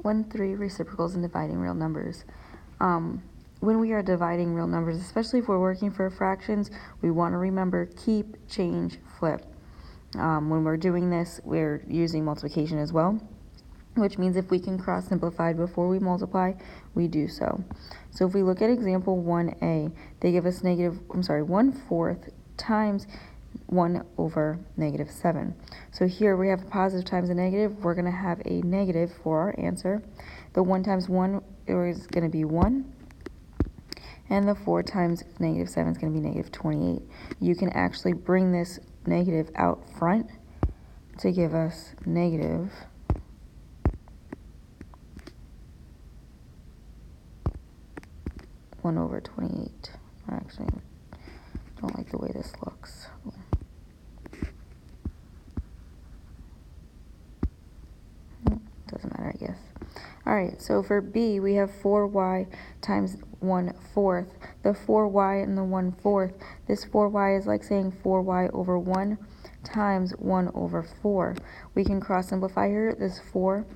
1-3 reciprocals and dividing real numbers. When we are dividing real numbers, especially if we're working for fractions, we want to remember keep, change, flip. When we're doing this, we're using multiplication as well, which means if we can cross simplify before we multiply, we do so. So if we look at example 1a, they give us 1/4 times 1 over -7. So here we have a positive times a negative. We're going to have a negative for our answer. The 1 times 1 is going to be 1. And the 4 times -7 is going to be -28. You can actually bring this negative out front to give us negative 1 over 28. I actually don't like the way this looks. Doesn't matter, I guess. Alright, so for B, we have 4y times 1/4. The 4y and the 1/4, this 4y is like saying 4y over 1 times 1 over 4. We can cross simplify here. This 4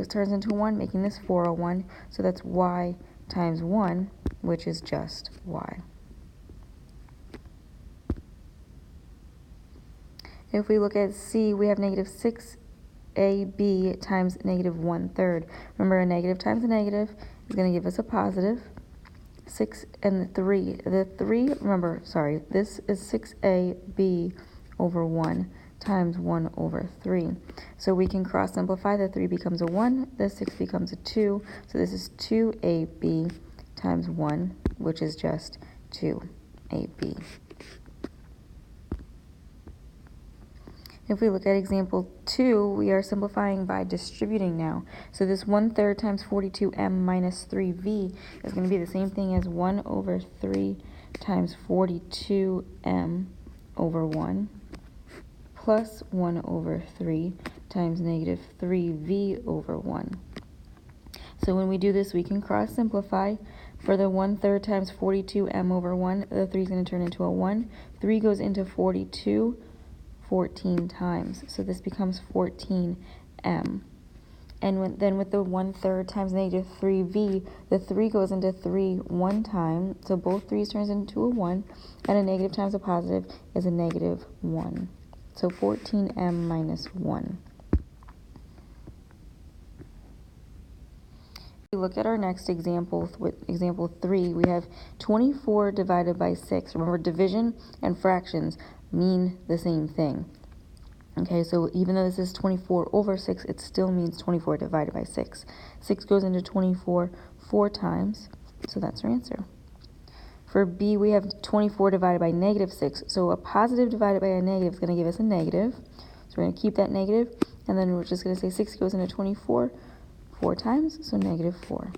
turns into 1, making this 401. So that's y times 1, which is just y. If we look at C, we have -6ab times -1/3. Remember, a negative times a negative is going to give us a positive. 6 and the 3. The 3, remember, sorry, this is 6ab over 1 times 1 over 3. So we can cross simplify. The 3 becomes a 1, the 6 becomes a 2. So this is 2ab times 1, which is just 2ab. If we look at example 2, we are simplifying by distributing now. So this 1/3 times 42m minus 3v is going to be the same thing as 1 over 3 times 42m over 1 plus 1 over 3 times -3v over 1. So when we do this, we can cross simplify. For the 1/3 times 42m over 1, the 3 is going to turn into a 1. 3 goes into 42 14 times. So this becomes 14m. And then with the 1/3 times -3v, the 3 goes into 3 one time. So both 3's turns into a 1. And a negative times a positive is a -1. So 14m minus 1. If we look at our next example, with example 3, we have 24 divided by 6. Remember, division and fractions mean the same thing. Okay, so even though this is 24 over 6, it still means 24 divided by 6. 6 goes into 24 4 times, so that's our answer. For B, we have 24 divided by -6. So a positive divided by a negative is going to give us a negative. So we're going to keep that negative, and then we're just going to say 6 goes into 24 4 times, so -4.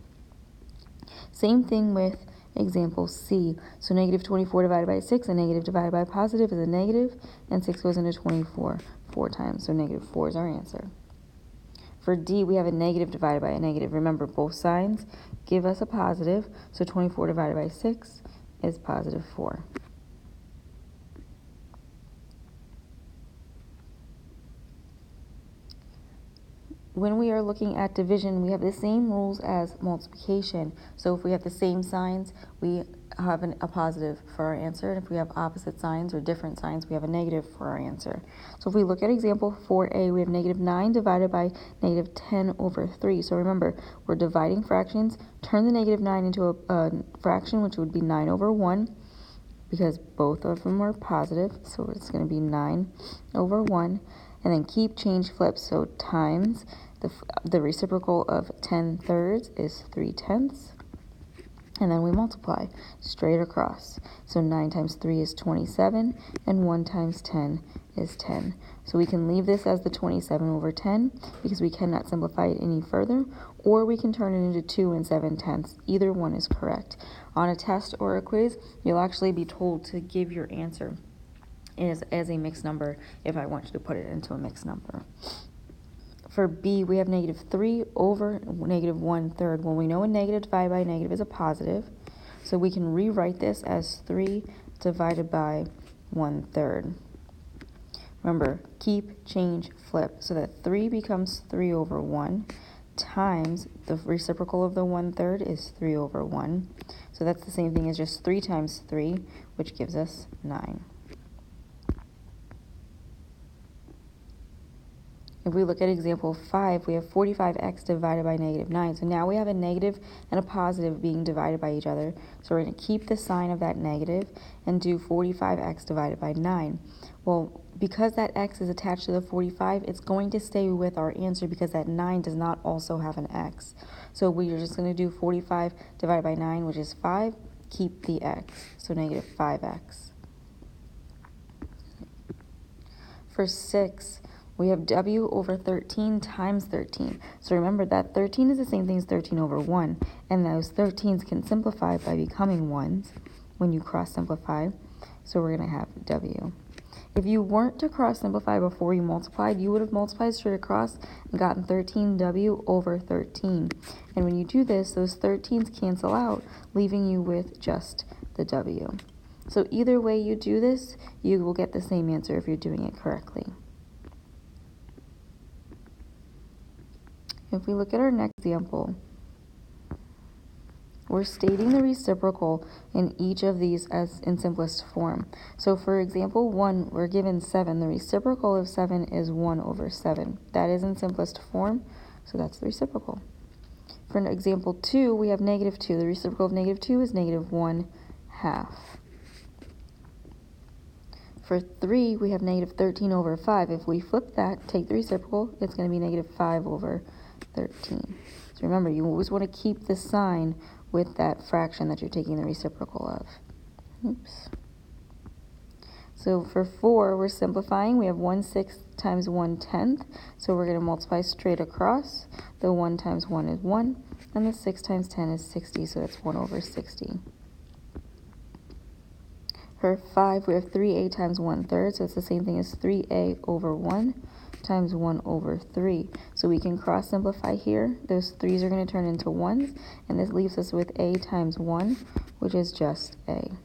Same thing with example C. So -24 divided by 6, a negative divided by a positive is a negative, and 6 goes into 24 4 times, so -4 is our answer. For D, we have a negative divided by a negative. Remember, both signs give us a positive, so 24 divided by 6 is +4. When we are looking at division, we have the same rules as multiplication. So if we have the same signs, we have a positive for our answer. And if we have opposite signs or different signs, we have a negative for our answer. So if we look at example 4a, we have -9 divided by -10 over 3. So remember, we're dividing fractions. Turn the -9 into a fraction, which would be 9 over 1, because both of them are positive. So it's going to be 9 over 1. And then keep, change, flip. So times the reciprocal of 10/3 is 3/10. And then we multiply straight across. So 9 times 3 is 27, and 1 times 10 is 10. So we can leave this as the 27 over 10 because we cannot simplify it any further, or we can turn it into 2 and 7/10. Either one is correct. On a test or a quiz, you'll actually be told to give your answer as a mixed number if I want you to put it into a mixed number. For B, we have -3 over -1/3. Well, we know a negative divided by a negative is a positive, so we can rewrite this as 3 divided by 1/3. Remember, keep, change, flip, so that 3 becomes 3 over 1. times the reciprocal of the 1/3 is 3 over 1. So that's the same thing as just 3 times 3, which gives us 9. If we look at example 5, we have 45x divided by -9. So now we have a negative and a positive being divided by each other. So we're going to keep the sign of that negative and do 45x divided by 9. Well, because that x is attached to the 45, it's going to stay with our answer because that 9 does not also have an x. So we're just going to do 45 divided by 9, which is 5, keep the x, so negative 5x. For 6, we have w over 13 times 13. So remember that 13 is the same thing as 13 over 1, and those 13s can simplify by becoming 1s when you cross simplify. So we're going to have w. If you weren't to cross simplify before you multiplied, you would have multiplied straight across and gotten 13w over 13. And when you do this, those 13s cancel out, leaving you with just the w. So either way you do this, you will get the same answer if you're doing it correctly. If we look at our next example, we're stating the reciprocal in each of these as in simplest form. So for example 1, we're given 7. The reciprocal of 7 is 1 over 7. That is in simplest form, so that's the reciprocal. For example 2, we have -2. The reciprocal of -2 is -1/2. For 3, we have -13 over 5. If we flip that, take the reciprocal, it's going to be -5 over 13. So remember, you always want to keep the sign with that fraction that you're taking the reciprocal of. Oops. So for 4, we're simplifying. We have 1/6 times 1/10. So we're going to multiply straight across. The 1 times 1 is 1, and the 6 times 10 is 60, so that's 1 over 60. For 5, we have 3a times 1/3, so it's the same thing as 3a over 1 times 1 over 3. So we can cross simplify here. Those 3's are going to turn into 1's, and this leaves us with a times 1, which is just a.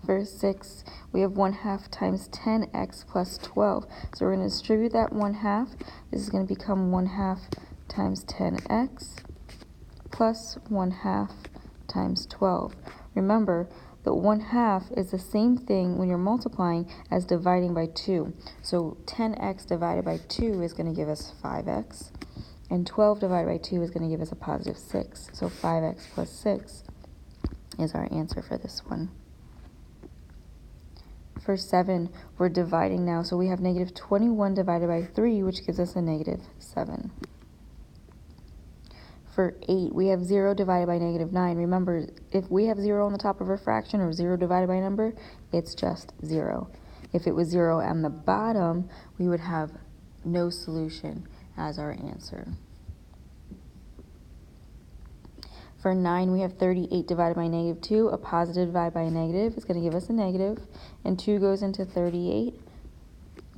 For 6, we have 1/2 times 10x plus 12. So we're going to distribute that 1/2. This is going to become 1/2 times 10x plus 1/2 times 12. Remember, the 1/2 is the same thing when you're multiplying as dividing by 2. So 10x divided by 2 is going to give us 5x, and 12 divided by 2 is going to give us a positive 6. So 5x plus 6 is our answer for this one. For 7, we're dividing now, so we have -21 divided by 3, which gives us a -7. For 8, we have 0 divided by -9. Remember, if we have 0 on the top of a fraction or 0 divided by a number, it's just 0. If it was 0 on the bottom, we would have no solution as our answer. For 9, we have 38 divided by -2. A positive divided by a negative is going to give us a negative, and 2 goes into 38.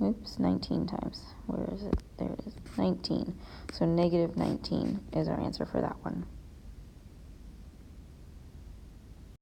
Oops, 19 times. Where is it? There it is, 19. So -19 is our answer for that one.